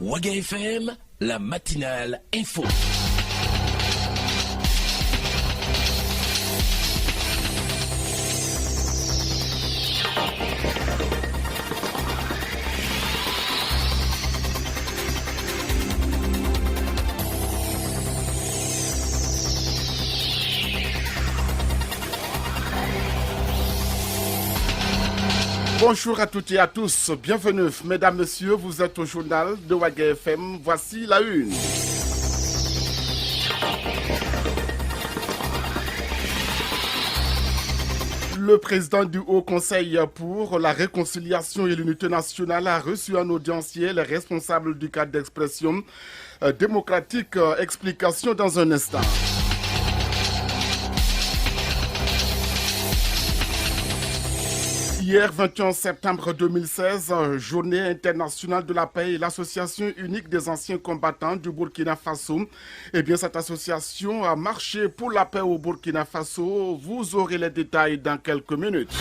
Waga FM, la matinale info. Bonjour à toutes et à tous, bienvenue. Mesdames, Messieurs, vous êtes au journal de Waga FM, voici la une. Le président du Haut Conseil pour la réconciliation et l'unité nationale a reçu en audiencier les responsables du cadre d'expression démocratique. Explication dans un instant. Hier, 21 septembre 2016, journée internationale de la paix et l'association unique des anciens combattants du Burkina Faso. Eh bien, cette association a marché pour la paix au Burkina Faso. Vous aurez les détails dans quelques minutes.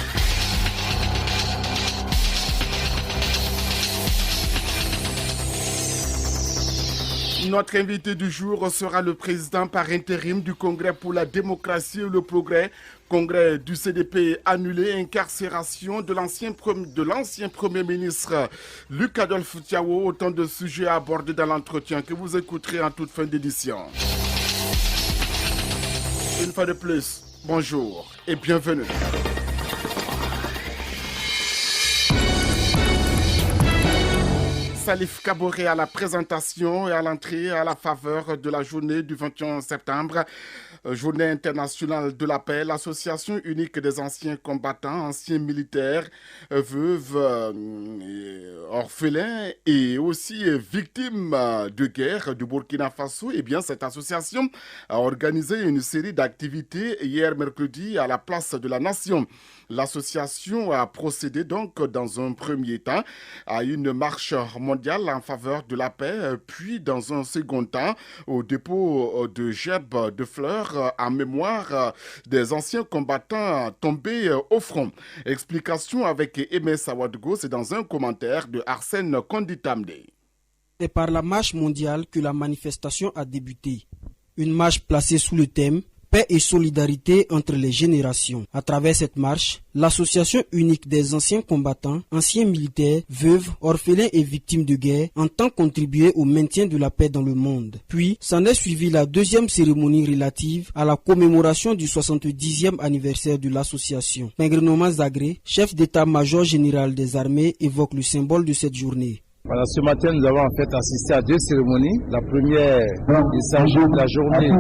Notre invité du jour sera le président par intérim du Congrès pour la démocratie et le progrès. Congrès du CDP annulé, incarcération de l'ancien Premier ministre Luc Adolphe Thiawo, autant de sujets abordés dans l'entretien que vous écouterez en toute fin d'édition. Une fois de plus, bonjour et bienvenue. Salif Kaboré à la présentation et à l'entrée à la faveur de la journée du 21 septembre, journée internationale de la paix. L'Association unique des anciens combattants, anciens militaires, veuves, orphelins et aussi victimes de guerre du Burkina Faso. Eh bien, cette association a organisé une série d'activités hier mercredi à la place de la Nation. L'association a procédé donc dans un premier temps à une marche mondiale en faveur de la paix, puis dans un second temps au dépôt de gerbes de fleurs en mémoire des anciens combattants tombés au front. Explication avec Aimé Sawadgo, c'est dans un commentaire de Arsène Konditamde. C'est par la marche mondiale que la manifestation a débuté. Une marche placée sous le thème paix et solidarité entre les générations. À travers cette marche, l'Association unique des anciens combattants, anciens militaires, veuves, orphelins et victimes de guerre entend contribuer au maintien de la paix dans le monde. Puis, s'en est suivi la deuxième cérémonie relative à la commémoration du 70e anniversaire de l'association. Pengrenoma Zagré, chef d'état-major général des armées, évoque le symbole de cette journée. Voilà, ce matin, nous avons en fait assisté à deux cérémonies. La première, il s'agit de la journée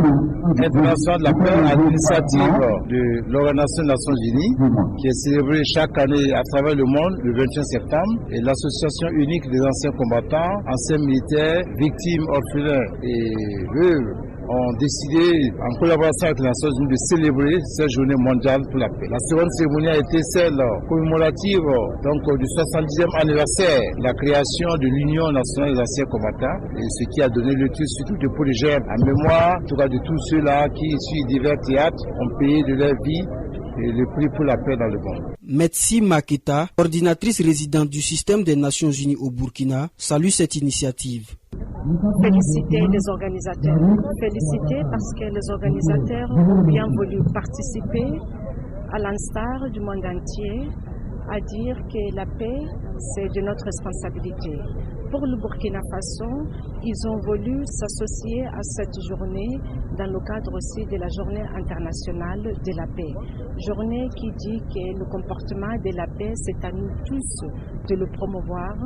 internationale de la paix à l'initiative de l'Organisation des Nations Unies, qui est célébrée chaque année à travers le monde le 21 septembre. Et l'Association unique des anciens combattants, anciens militaires, victimes, orphelins et veuves ont décidé, en collaboration avec les Nations Unies, de célébrer cette journée mondiale pour la paix. La seconde cérémonie a été celle commémorative donc, du 70e anniversaire de la création de l'Union nationale des anciens combattants, et ce qui a donné le titre surtout de pour les jeunes, en mémoire en tout cas de tous ceux-là qui, sur divers théâtres, ont payé de leur vie et le prix pour la paix dans le monde. Metsi Maketa, coordinatrice résidente du système des Nations Unies au Burkina, salue cette initiative. Féliciter les organisateurs. Féliciter parce que les organisateurs ont bien voulu participer, à l'instar du monde entier, à dire que la paix, c'est de notre responsabilité. Pour le Burkina Faso, ils ont voulu s'associer à cette journée dans le cadre aussi de la journée internationale de la paix. Journée qui dit que le comportement de la paix, c'est à nous tous de le promouvoir.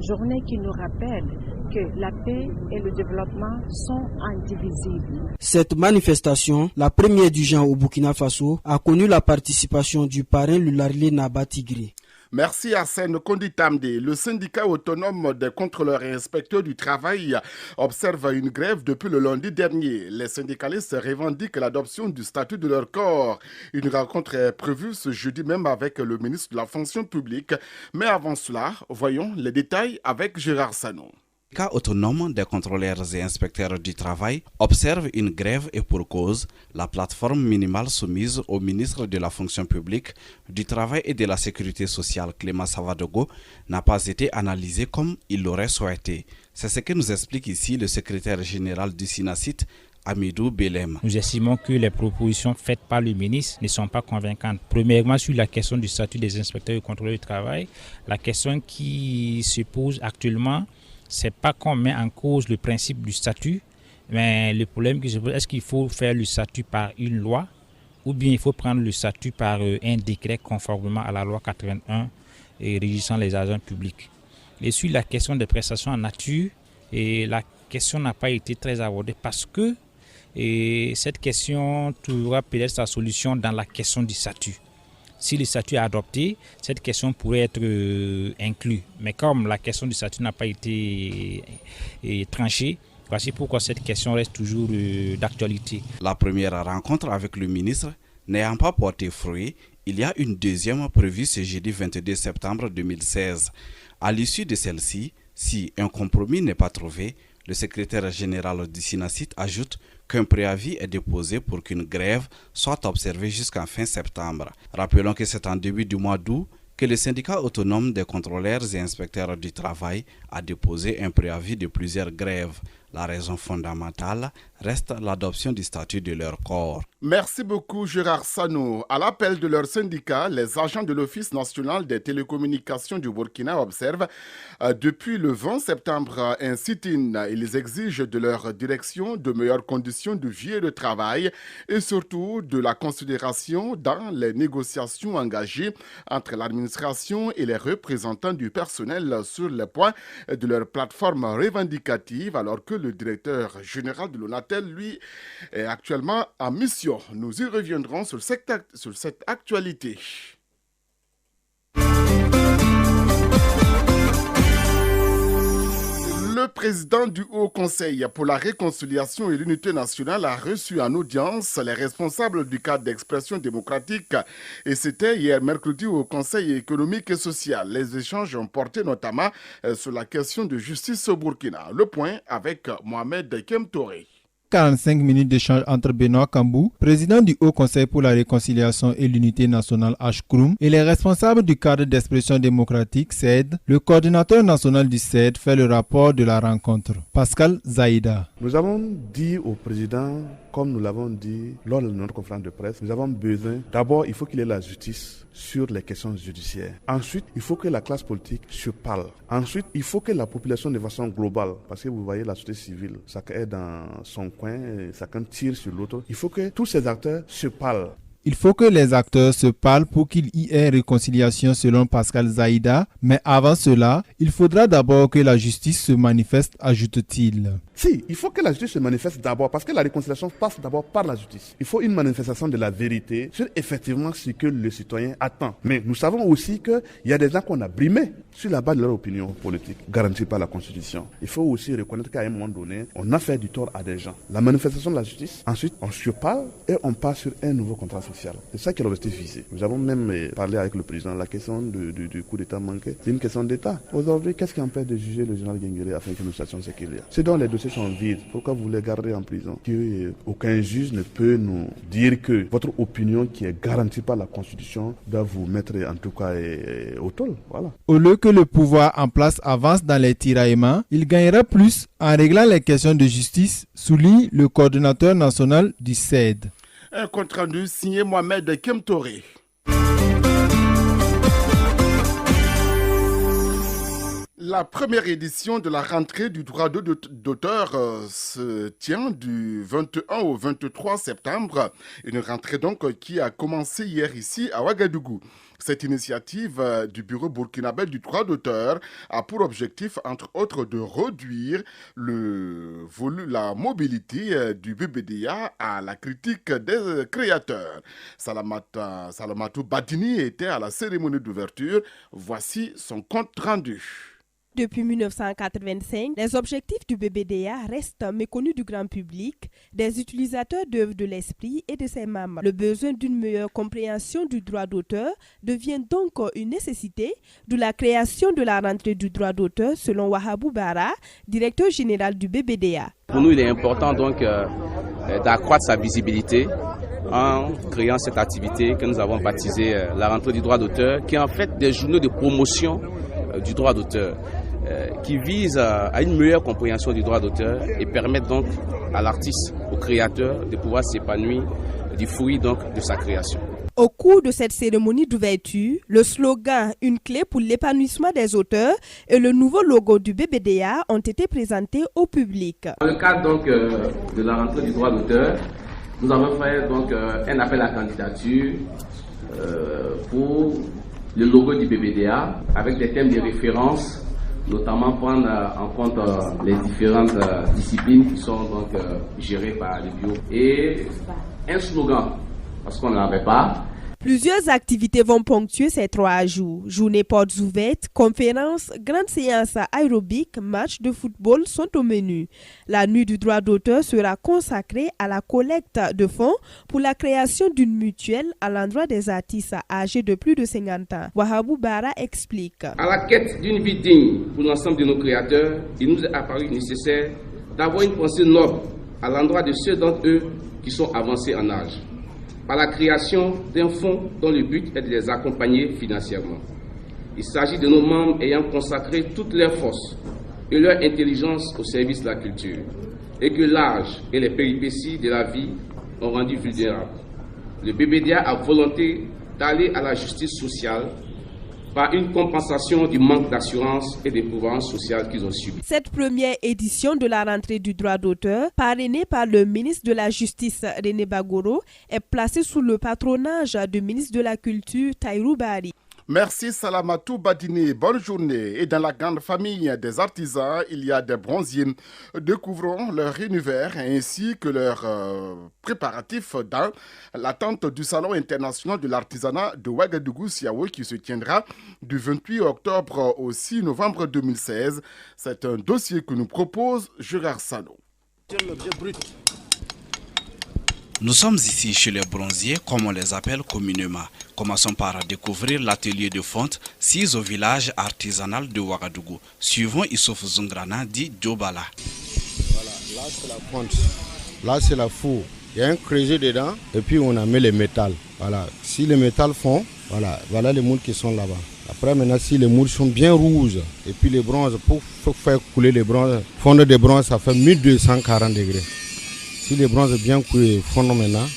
Journée qui nous rappelle que la paix et le développement sont indivisibles. Cette manifestation, la première du genre au Burkina Faso, a connu la participation du parrain Lularlé Naba Tigré. Merci Arsène Konditamde. Le syndicat autonome des contrôleurs et inspecteurs du travail observe une grève depuis le lundi dernier. Les syndicalistes revendiquent l'adoption du statut de leur corps. Une rencontre est prévue ce jeudi même avec le ministre de la fonction publique. Mais avant cela, voyons les détails avec Gérard Sano. Cas autonome des contrôleurs et inspecteurs du travail observe une grève et pour cause, la plateforme minimale soumise au ministre de la fonction publique, du travail et de la sécurité sociale Clément Savadogo n'a pas été analysée comme il l'aurait souhaité. C'est ce que nous explique ici le secrétaire général du SYNACIT, Amidou Belem. Nous estimons que les propositions faites par le ministre ne sont pas convaincantes. Premièrement, sur la question du statut des inspecteurs et contrôleurs du travail, la question qui se pose actuellement, c'est pas qu'on met en cause le principe du statut, mais le problème qui se pose, est-ce qu'il faut faire le statut par une loi ou bien il faut prendre le statut par un décret conformément à la loi 81 et régissant les agents publics. Et sur la question des prestations en nature, et la question n'a pas été très abordée parce que cette question trouvera peut-être sa solution dans la question du statut. Si le statut est adopté, cette question pourrait être inclue. Mais comme la question du statut n'a pas été tranchée, voici pourquoi cette question reste toujours d'actualité. La première rencontre avec le ministre n'ayant pas porté fruit, il y a une deuxième prévue ce jeudi 22 septembre 2016. À l'issue de celle-ci, si un compromis n'est pas trouvé, le secrétaire général du SYNACIT ajoute qu'un préavis est déposé pour qu'une grève soit observée jusqu'en fin septembre. Rappelons que c'est en début du mois d'août que le syndicat autonome des contrôleurs et inspecteurs du travail a déposé un préavis de plusieurs grèves. La raison fondamentale reste l'adoption du statut de leur corps. Merci beaucoup Gérard Sano. À l'appel de leur syndicat, les agents de l'Office national des télécommunications du Burkina observent depuis le 20 septembre un sit-in. Ils exigent de leur direction de meilleures conditions de vie et de travail et surtout de la considération dans les négociations engagées entre l'administration et les représentants du personnel sur les points de leur plateforme revendicative alors que le directeur général de l'ONATEL, lui, est actuellement en mission. Nous y reviendrons sur cette actualité. Le président du Haut Conseil pour la réconciliation et l'unité nationale a reçu en audience les responsables du cadre d'expression démocratique et c'était hier mercredi au Conseil économique et social. Les échanges ont porté notamment sur la question de justice au Burkina. Le point avec Mohamed Kemtouré. 45 minutes d'échange entre Benoît Kambou, président du Haut Conseil pour la réconciliation et l'unité nationale HCRUM, et les responsables du cadre d'expression démocratique CED. Le coordinateur national du CED fait le rapport de la rencontre. Pascal Zaïda. Nous avons dit au président, comme nous l'avons dit lors de notre conférence de presse, nous avons besoin, d'abord il faut qu'il y ait la justice sur les questions judiciaires. Ensuite, il faut que la classe politique se parle. Ensuite, il faut que la population de façon globale, parce que vous voyez la société civile, chacun est dans son coin, chacun tire sur l'autre. Il faut que tous ces acteurs se parlent. Il faut que les acteurs se parlent pour qu'il y ait réconciliation selon Pascal Zaïda, mais avant cela, il faudra d'abord que la justice se manifeste, ajoute-t-il. Si, il faut que la justice se manifeste d'abord, parce que la réconciliation passe d'abord par la justice. Il faut une manifestation de la vérité sur effectivement ce que le citoyen attend. Mais nous savons aussi qu'il y a des gens qu'on a brimés sur la base de leur opinion politique, garantie par la Constitution. Il faut aussi reconnaître qu'à un moment donné, on a fait du tort à des gens. La manifestation de la justice, ensuite on se parle et on passe sur un nouveau contrat social. C'est ça qui est l'objectif visé. Nous avons même parlé avec le président, la question du coup d'État manqué, c'est une question d'État. Aujourd'hui, qu'est-ce qui empêche de juger le général Guinguéré afin que nous sachions ce qu'il y a? C'est donc les dossiers sont vides. Pourquoi vous les gardez en prison? Aucun juge ne peut nous dire que votre opinion qui est garantie par la Constitution doit vous mettre en tout cas au tôle. Voilà. Au lieu que le pouvoir en place avance dans les tiraillements, il gagnera plus en réglant les questions de justice, souligne le coordinateur national du CED. Un compte rendu signé Mohamed Kemtouré. La première édition de la rentrée du droit d'auteur se tient du 21 au 23 septembre. Une rentrée donc qui a commencé hier ici à Ouagadougou. Cette initiative du bureau burkinabé du droit d'auteur a pour objectif, entre autres, de réduire la mobilité du BBDA à la critique des créateurs. Salamatou Badini était à la cérémonie d'ouverture. Voici son compte rendu. depuis 1985, les objectifs du BBDA restent méconnus du grand public, des utilisateurs d'œuvres de l'esprit et de ses membres. Le besoin d'une meilleure compréhension du droit d'auteur devient donc une nécessité, d'où la création de la rentrée du droit d'auteur selon Wahabou Bara, directeur général du BBDA. Pour nous, il est important donc d'accroître sa visibilité en créant cette activité que nous avons baptisée la rentrée du droit d'auteur, qui est en fait des journées de promotion du droit d'auteur, qui vise à une meilleure compréhension du droit d'auteur et permettre donc à l'artiste, au créateur, de pouvoir s'épanouir du fruit donc de sa création. Au cours de cette cérémonie d'ouverture, le slogan « Une clé pour l'épanouissement des auteurs » et le nouveau logo du BBDA ont été présentés au public. Dans le cadre donc de la rentrée du droit d'auteur, nous avons fait donc un appel à candidature pour le logo du BBDA avec des thèmes de référence, notamment prendre en compte les différentes disciplines qui sont donc gérées par les bio et un slogan parce qu'on n'en avait pas. Plusieurs activités vont ponctuer ces 3 jours. Journée portes ouvertes, conférences, grandes séances aérobiques, matchs de football sont au menu. La nuit du droit d'auteur sera consacrée à la collecte de fonds pour la création d'une mutuelle à l'endroit des artistes âgés de plus de 50 ans. Wahabou Bara explique. À la quête d'une vie digne pour l'ensemble de nos créateurs, il nous est apparu nécessaire d'avoir une pensée noble à l'endroit de ceux d'entre eux qui sont avancés en âge, par la création d'un fonds dont le but est de les accompagner financièrement. Il s'agit de nos membres ayant consacré toutes leurs forces et leur intelligence au service de la culture, et que l'âge et les péripéties de la vie ont rendu vulnérables. Le BBDA a volonté d'aller à la justice sociale par une compensation du manque d'assurance et d'épouvante sociale qu'ils ont subi. Cette première édition de la rentrée du droit d'auteur, parrainée par le ministre de la Justice René Bagoro, est placée sous le patronage du ministre de la Culture Tahirou Bari. Merci Salamatou Badine, bonne journée. Et dans la grande famille des artisans, il y a des bronziers. Découvrons leur univers ainsi que leurs préparatifs dans l'attente du Salon international de l'artisanat de Ouagadougou-Siaoé qui se tiendra du 28 octobre au 6 novembre 2016. C'est un dossier que nous propose Gérard Sano. Nous sommes ici chez les bronziers, comme on les appelle communément. Commençons par découvrir l'atelier de fonte, 6 au village artisanal de Ouagadougou. Suivons Issouf Zungrana, dit Djobala. Voilà, là c'est la fonte, là c'est la four. Il y a un creuset dedans et puis on a mis les métals. Voilà, si les métals font, voilà les moules qui sont là-bas. Après maintenant, si les moules sont bien rouges et puis les bronzes, pour faire couler les bronzes, fondre des bronzes, ça fait 1240 degrés. Si les bronzes bien coulés fondent maintenant,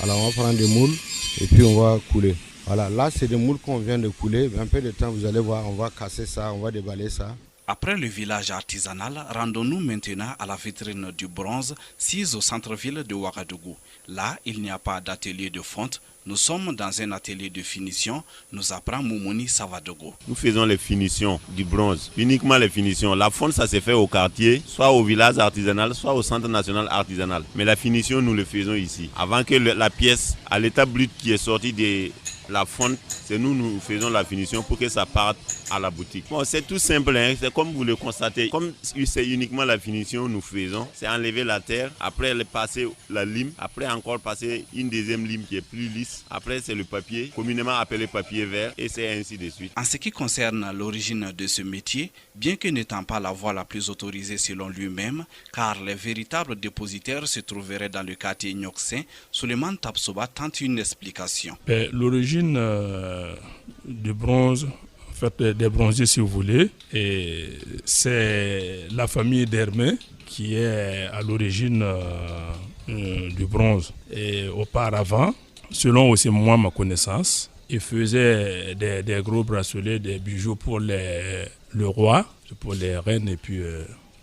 alors on va prendre des moules et puis on va couler. Voilà, là c'est des moules qu'on vient de couler. Un peu de temps, vous allez voir, on va casser ça, on va déballer ça. Après le village artisanal, rendons-nous maintenant à la vitrine du bronze, 6 au centre-ville de Ouagadougou. Là, il n'y a pas d'atelier de fonte. Nous sommes dans un atelier de finition, nous apprend Moumouni Savadogo. Nous faisons les finitions du bronze, uniquement les finitions. La fonte, ça se fait au quartier, soit au village artisanal, soit au centre national artisanal. Mais la finition, nous le faisons ici. Avant que la pièce, à l'état brut qui est sortie de la fonte, c'est nous faisons la finition pour que ça parte à la boutique. Bon, c'est tout simple, hein? C'est comme vous le constatez. Comme c'est uniquement la finition nous faisons, c'est enlever la terre, après passer la lime, après encore passer une deuxième lime qui est plus lisse. Après, c'est le papier, communément appelé papier vert, et c'est ainsi de suite. En ce qui concerne l'origine de ce métier, bien que n'étant pas la voie la plus autorisée selon lui-même, car les véritables dépositaires se trouveraient dans le quartier Nyoksin, Souleymane Tapsoba tente une explication. L'origine du bronze, en fait des bronziers si vous voulez, et c'est la famille d'Hermé qui est à l'origine du bronze. Et auparavant, selon aussi moi ma connaissance, ils faisaient des gros bracelets, des bijoux pour le roi, pour les reines et puis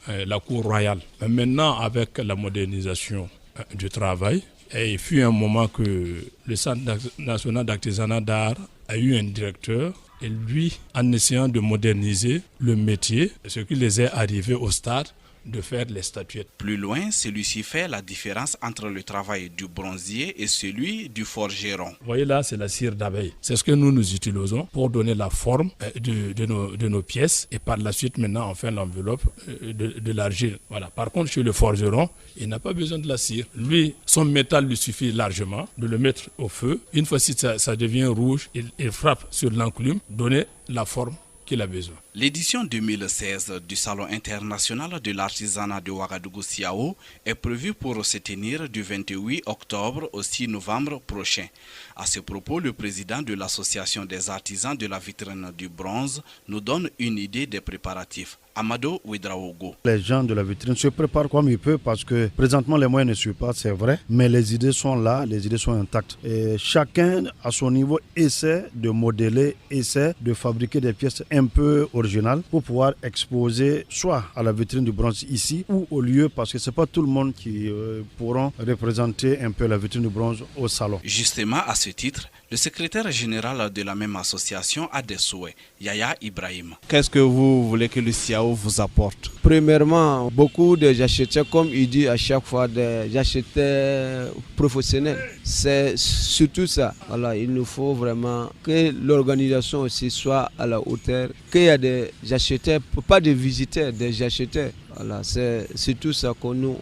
la cour royale. Mais maintenant, avec la modernisation du travail, et il fut un moment que le Centre national d'artisanat d'art a eu un directeur Et lui, en essayant de moderniser le métier, ce qui les est arrivé au stade de faire les statuettes. Plus loin, celui-ci fait la différence entre le travail du bronzier et celui du forgeron. Vous voyez là, c'est la cire d'abeille. C'est ce que nous utilisons pour donner la forme de nos pièces et par la suite maintenant on fait l'enveloppe de l'argile. Voilà. Par contre, chez le forgeron, il n'a pas besoin de la cire. Lui, son métal lui suffit largement de le mettre au feu. Une fois que ça devient rouge, il frappe sur l'enclume, donner la forme qu'il a besoin. L'édition 2016 du Salon international de l'artisanat de Ouagadougou-Siao est prévue pour se tenir du 28 octobre au 6 novembre prochain. À ce propos, le président de l'association des artisans de la vitrine du bronze nous donne une idée des préparatifs. Amado Ouedraogo. Les gens de la vitrine se préparent comme ils peuvent parce que présentement les moyens ne suivent pas, c'est vrai, mais les idées sont là, les idées sont intactes. Et chacun à son niveau essaie de modeler, essaie de fabriquer des pièces un peu originales pour pouvoir exposer soit à la vitrine du bronze ici ou au lieu parce que c'est pas tout le monde qui pourront représenter un peu la vitrine du bronze au salon. Justement à ce titre, le secrétaire général de la même association a des souhaits, Yaya Ibrahim. Qu'est-ce que vous voulez que le Siao vous apporte? Premièrement, beaucoup de acheteurs, comme il dit à chaque fois, des acheteurs professionnels. C'est surtout ça. Voilà, il nous faut vraiment que l'organisation aussi soit à la hauteur, qu'il y a des acheteurs, pas des visiteurs, des acheteurs. Voilà, c'est tout ça qu'on nous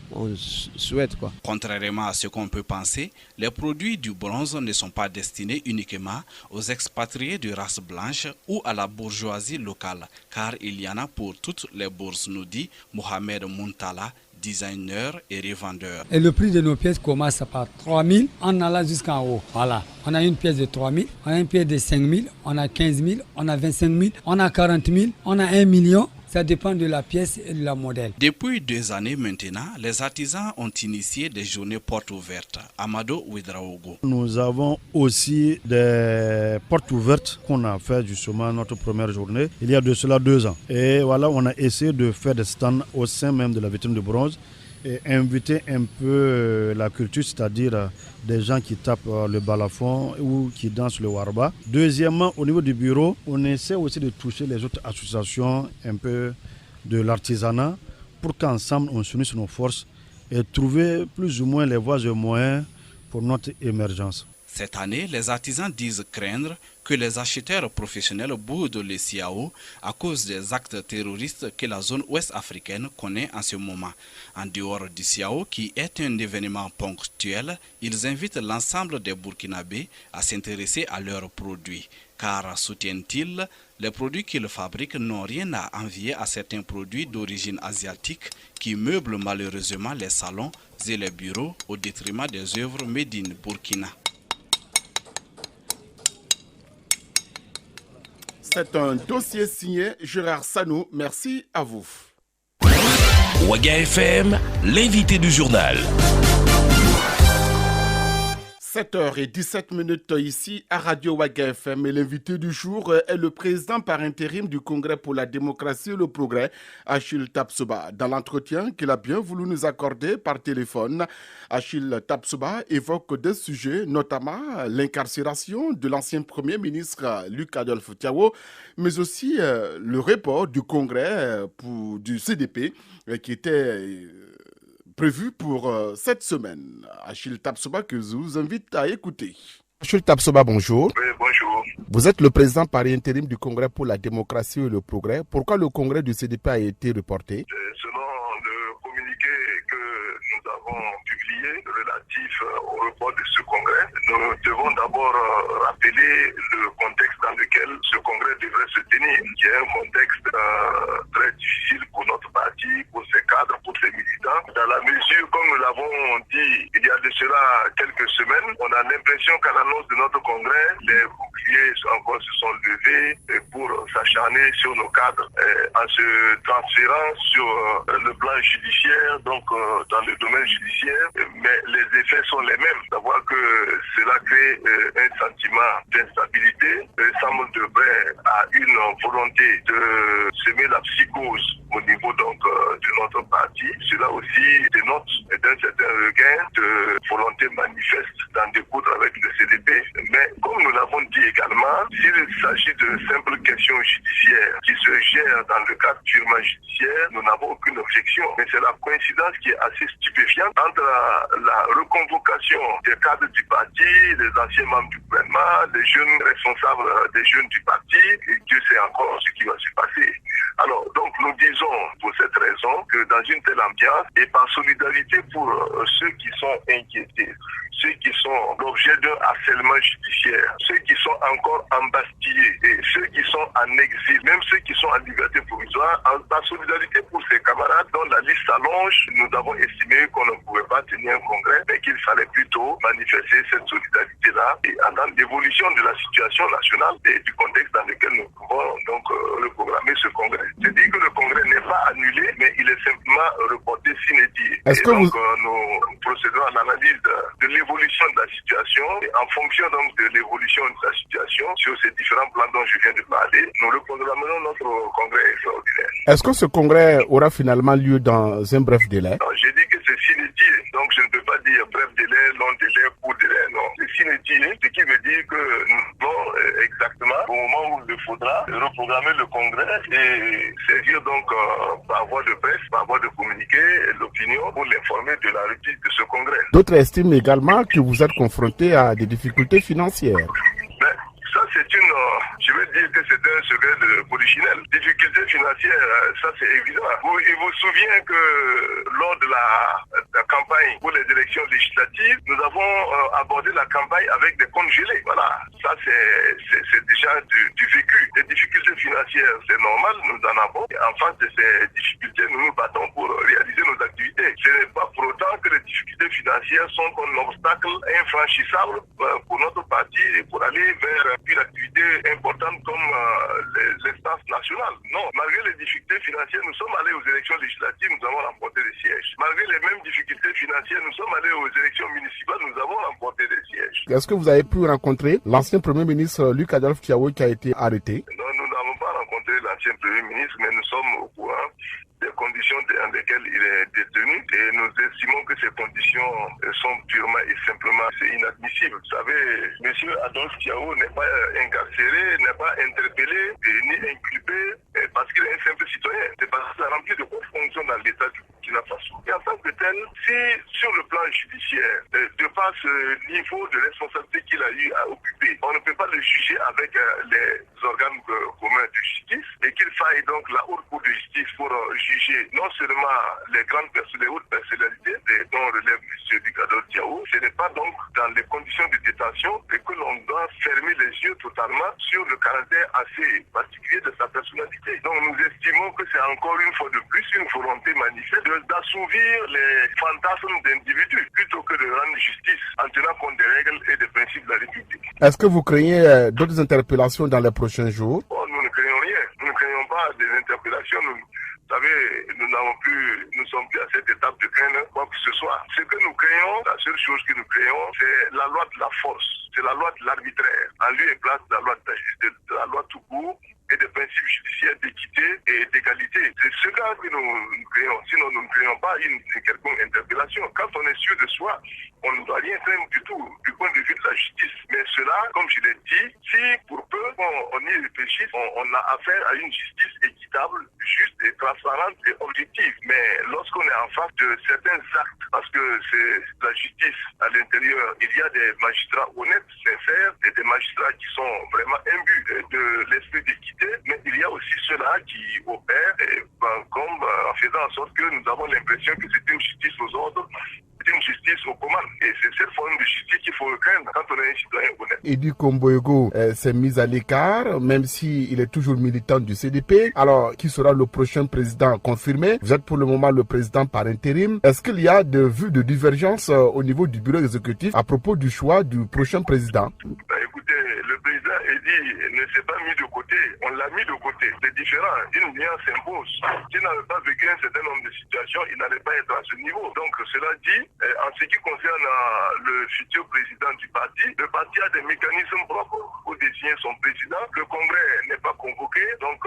souhaite, quoi. Contrairement à ce qu'on peut penser, les produits du bronze ne sont pas destinés uniquement aux expatriés de race blanche ou à la bourgeoisie locale, car il y en a pour toutes les bourses, nous dit Mohamed Muntala, designer et revendeur. Et le prix de nos pièces commence par 3 000 en allant jusqu'en haut. Voilà. On a une pièce de 3 000, on a une pièce de 5 000, on a 15 000, on a 25 000, on a 40 000, on a 1 million. Ça dépend de la pièce et de la modèle. Depuis 2 années maintenant, les artisans ont initié des journées portes ouvertes. Amado Ouedraogo. Nous avons aussi des portes ouvertes qu'on a fait justement notre première journée il y a de cela 2 ans. Et voilà, on a essayé de faire des stands au sein même de la vitrine de bronze et inviter un peu la culture, c'est-à-dire des gens qui tapent le balafon ou qui dansent le warba. Deuxièmement, au niveau du bureau, on essaie aussi de toucher les autres associations un peu de l'artisanat pour qu'ensemble on s'unisse nos forces et trouver plus ou moins les voies et moyens pour notre émergence. Cette année, les artisans disent craindre que les acheteurs professionnels boudent les Siao à cause des actes terroristes que la zone ouest africaine connaît en ce moment. En dehors du Siao, qui est un événement ponctuel, ils invitent l'ensemble des Burkinabés à s'intéresser à leurs produits. Car, soutiennent-ils, les produits qu'ils fabriquent n'ont rien à envier à certains produits d'origine asiatique qui meublent malheureusement les salons et les bureaux au détriment des œuvres made in Burkina. C'est un dossier signé Gérard Sanou. Merci à vous. Ouaga FM, l'invité du journal. 7h17 ici à Radio Ouaga FM et l'invité du jour est le président par intérim du Congrès pour la démocratie et le progrès, Achille Tapsoba. Dans l'entretien qu'il a bien voulu nous accorder par téléphone, Achille Tapsoba évoque des sujets, notamment l'incarcération de l'ancien Premier ministre Luc Adolphe Thiawo, mais aussi le report du Congrès du CDP qui était prévu pour cette semaine. Achille Tapsoba que je vous invite à écouter. Achille Tapsoba, bonjour. Oui, bonjour. Vous êtes le président par intérim du Congrès pour la démocratie et le progrès. Pourquoi le Congrès du CDP a été reporté? Selon le communiqué que nous avons publié relatif au report de ce congrès, nous devons d'abord rappeler le contexte dans lequel ce congrès devrait se tenir, qui est un contexte très difficile pour notre parti, pour ses cadres, pour ses militants. Dans la mesure, comme nous l'avons dit il y a de cela quelques semaines, on a l'impression qu'à l'annonce de notre congrès, les boucliers encore se sont levés pour s'acharner sur nos cadres en se transférant sur le plan judiciaire, donc dans le domaine judiciaire, mais les effets sont les mêmes. Savoir que cela crée un sentiment d'instabilité. Semble de vrai à une volonté de semer la psychose au niveau donc de notre parti. Cela aussi dénote d'un certain regain de volonté manifeste d'en découdre avec le CDP. Mais comme nous l'avons dit également, s'il s'agit de simples questions judiciaires qui se gèrent dans le cadre purement judiciaire, nous n'avons aucune objection. Mais c'est la coïncidence qui est assez stupéfiante entre la reconvocation des cadres du parti, les anciens membres du gouvernement, les jeunes responsables des jeunes du parti, et Dieu sait encore ce qui va se passer. Alors, donc, nous disons pour cette raison que dans une telle ambiance, et par solidarité pour ceux qui sont inquiétés, ceux qui sont l'objet d'un harcèlement judiciaire, ceux qui sont encore embastillés et ceux qui sont en exil, même ceux qui sont en liberté provisoire, par solidarité pour ces camarades dont la liste s'allonge, nous avons estimé qu'on ne pouvait pas tenir un congrès, mais qu'il fallait plutôt manifester cette solidarité-là et attendre l'évolution de la situation nationale et du contexte dans lequel nous pouvons donc reprogrammer ce congrès. C'est dit que le congrès n'est pas annulé, mais il est simplement reporté sine die. Est-ce que donc, nous procédons à l'analyse de l'évolution de la situation et en fonction donc de l'évolution de la situation sur ces différents plans dont je viens de parler, nous reprogrammerons notre congrès extraordinaire. Est-ce que ce congrès aura finalement lieu dans un bref délai? Non, j'ai dit que c'est sine die, donc je ne peux pas dire bref délai, long délai, court délai, non. C'est sine die, ce qui veut dire que nous devons exactement, au moment où il faudra, reprogrammer le congrès et saisir donc par voie de presse, par voie de communiqué, l'opinion pour l'informer de la reprise de ce congrès. D'autres estiment également que vous êtes confronté à des difficultés financières. Mais ça, c'est je veux dire que c'est un secret de polichinelle. Difficultés financières, ça c'est évident. Il vous souvient que lors de la campagne pour les élections législatives, nous avons abordé la campagne avec des comptes gelés. Voilà, ça c'est déjà du vécu. Les difficultés financières, c'est normal, nous en avons. Et en face de ces difficultés, nous nous battons pour réaliser nos activités. Ce n'est pas pour autant que les difficultés financières sont un obstacle infranchissable pour notre parti et pour aller vers une activité importante comme les instances nationales. Non, malgré les difficultés financières, nous sommes allés aux élections législatives, nous avons remporté des sièges. Malgré les mêmes difficultés financières, nous sommes allés aux élections municipales, nous avons remporté des sièges. Est-ce que vous avez pu rencontrer l'ancien Premier ministre Luc Adolphe Thiaw qui a été arrêté? Non, nous n'avons pas rencontré l'ancien Premier ministre, mais nous sommes au courant des conditions dans lesquelles il est détenu et nous estimons que ces conditions sont purement et simplement inadmissibles. Vous savez, M. Adolphe Thiaw n'est pas incarcéré, n'est pas interpellé ni inculpé parce qu'il est un simple citoyen. C'est parce qu'il a rempli de bonnes fonctions dans l'État du Burkina Faso. Et en tant que tel, si sur le plan judiciaire, de par ce niveau de responsabilité qu'il a eu à occuper, on ne peut pas le juger avec les organes communs de justice et qu'il faille donc la haute cour de justice pour juger non seulement les hautes personnalités dont relève M. Luc Adolphe Thiaw, ce n'est pas donc dans les conditions de détention que l'on doit fermer les yeux totalement sur le caractère assez particulier de sa personnalité. Donc nous estimons que c'est encore une fois de plus une volonté manifeste d'assouvir les fantasmes d'individus plutôt que de rendre justice en tenant compte des règles et des principes de la République. Est-ce que vous craignez d'autres interpellations dans les prochains jours? Oh, nous ne craignons rien. Nous ne craignons pas des interpellations. Vous savez, nous sommes plus à cette étape de craindre quoi que ce soit. Ce que nous craignons, la seule chose que nous craignons, c'est la loi de la force, c'est la loi de l'arbitraire, en lieu et place de la loi tout court et des principes judiciaires d'équité et d'égalité. C'est ce que nous craignons. Sinon, nous ne craignons pas une quelconque interpellation. Quand on est sûr de soi, on ne doit rien craindre du tout, du point de vue de la justice. Mais cela, comme je l'ai dit, si pour peu on y réfléchit, on a affaire à une justice équitable, juste et transparente et objective. Mais lorsqu'on est en face de certains actes, parce que c'est la justice à l'intérieur, il y a des magistrats honnêtes, sincères, et des magistrats qui sont vraiment imbus de l'esprit d'équité, mais il y a aussi ceux-là qui opèrent comme en faisant en sorte que nous avons l'impression que c'est une justice aux ordres, une justice aux commandes. Et c'est cette forme de justice qu'il faut craindre quand on est un citoyen honnête. Edi Komboego s'est mis à l'écart, même s'il est toujours militant du CDP. Alors, qui sera le prochain président confirmé? Vous êtes pour le moment le président par intérim. Est-ce qu'il y a de vues de divergence au niveau du bureau exécutif à propos du choix du prochain président? Écoutez, le président dit, ne s'est pas mis de côté. On l'a mis de côté. C'est différent. Une lien s'impose. S'il n'avait pas vécu un certain nombre de situations, il n'allait pas être à ce niveau. Donc, cela dit, en ce qui concerne le futur président du parti, le parti a des mécanismes propres pour désigner son président. Le congrès n'est pas convoqué, donc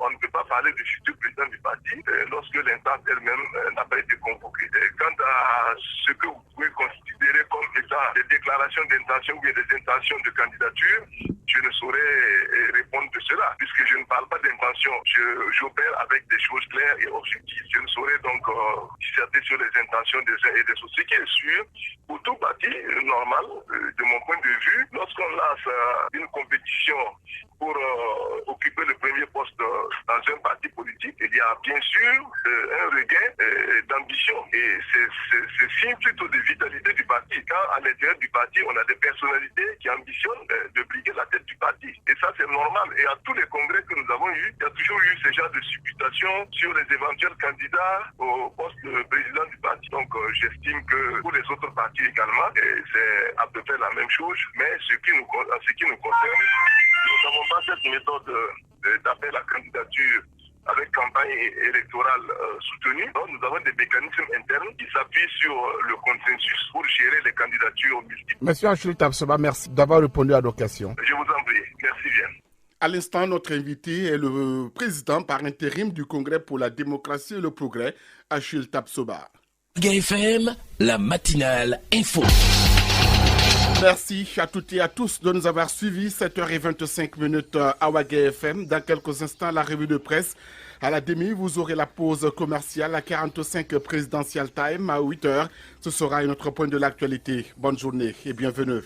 on ne peut pas parler du futur président du parti lorsque l'instance elle-même n'a pas été convoquée. Quant à ce que vous pouvez considérer comme étant des déclarations d'intention ou des intentions de candidature, je ne saurais répondre de cela, puisque je ne parle pas d'intention. J'opère avec des choses claires et objectives. Je ne saurais donc disserter sur les intentions des uns et des autres. Ce qui est sûr, pour tout parti normal, de mon point de vue, lorsqu'on lance une compétition pour occuper le premier poste dans un parti politique, il y a bien sûr un regain d'ambition. Et c'est signe plutôt de vitalité du parti. Quand à l'intérieur du parti, on a des personnalités qui ambitionnent de briguer la tête du parti. Et ça, c'est normal. Et à tous les congrès que nous avons eus, il y a toujours eu ce genre de supputations sur les éventuels candidats au poste de président du parti. Donc, j'estime que pour les autres partis également, c'est à peu près la même chose. Mais en ce qui nous concerne, nous n'avons pas cette méthode d'appel à candidature avec campagne électorale soutenue. Donc, nous avons des mécanismes internes qui s'appuient sur le consensus pour gérer les candidatures multiples. Monsieur Achille Tapsoba, merci d'avoir répondu à nos questions. Je vous en prie. Merci bien. À l'instant, notre invité est le président par intérim du Congrès pour la démocratie et le progrès, Achille Tapsoba. GFM, la matinale info. Merci à toutes et à tous de nous avoir suivis. 7h25 à Waga FM. Dans quelques instants, la revue de presse. À la demi, vous aurez la pause commerciale à 45 Presidential Time à 8h. Ce sera un autre point de l'actualité. Bonne journée et bienvenue.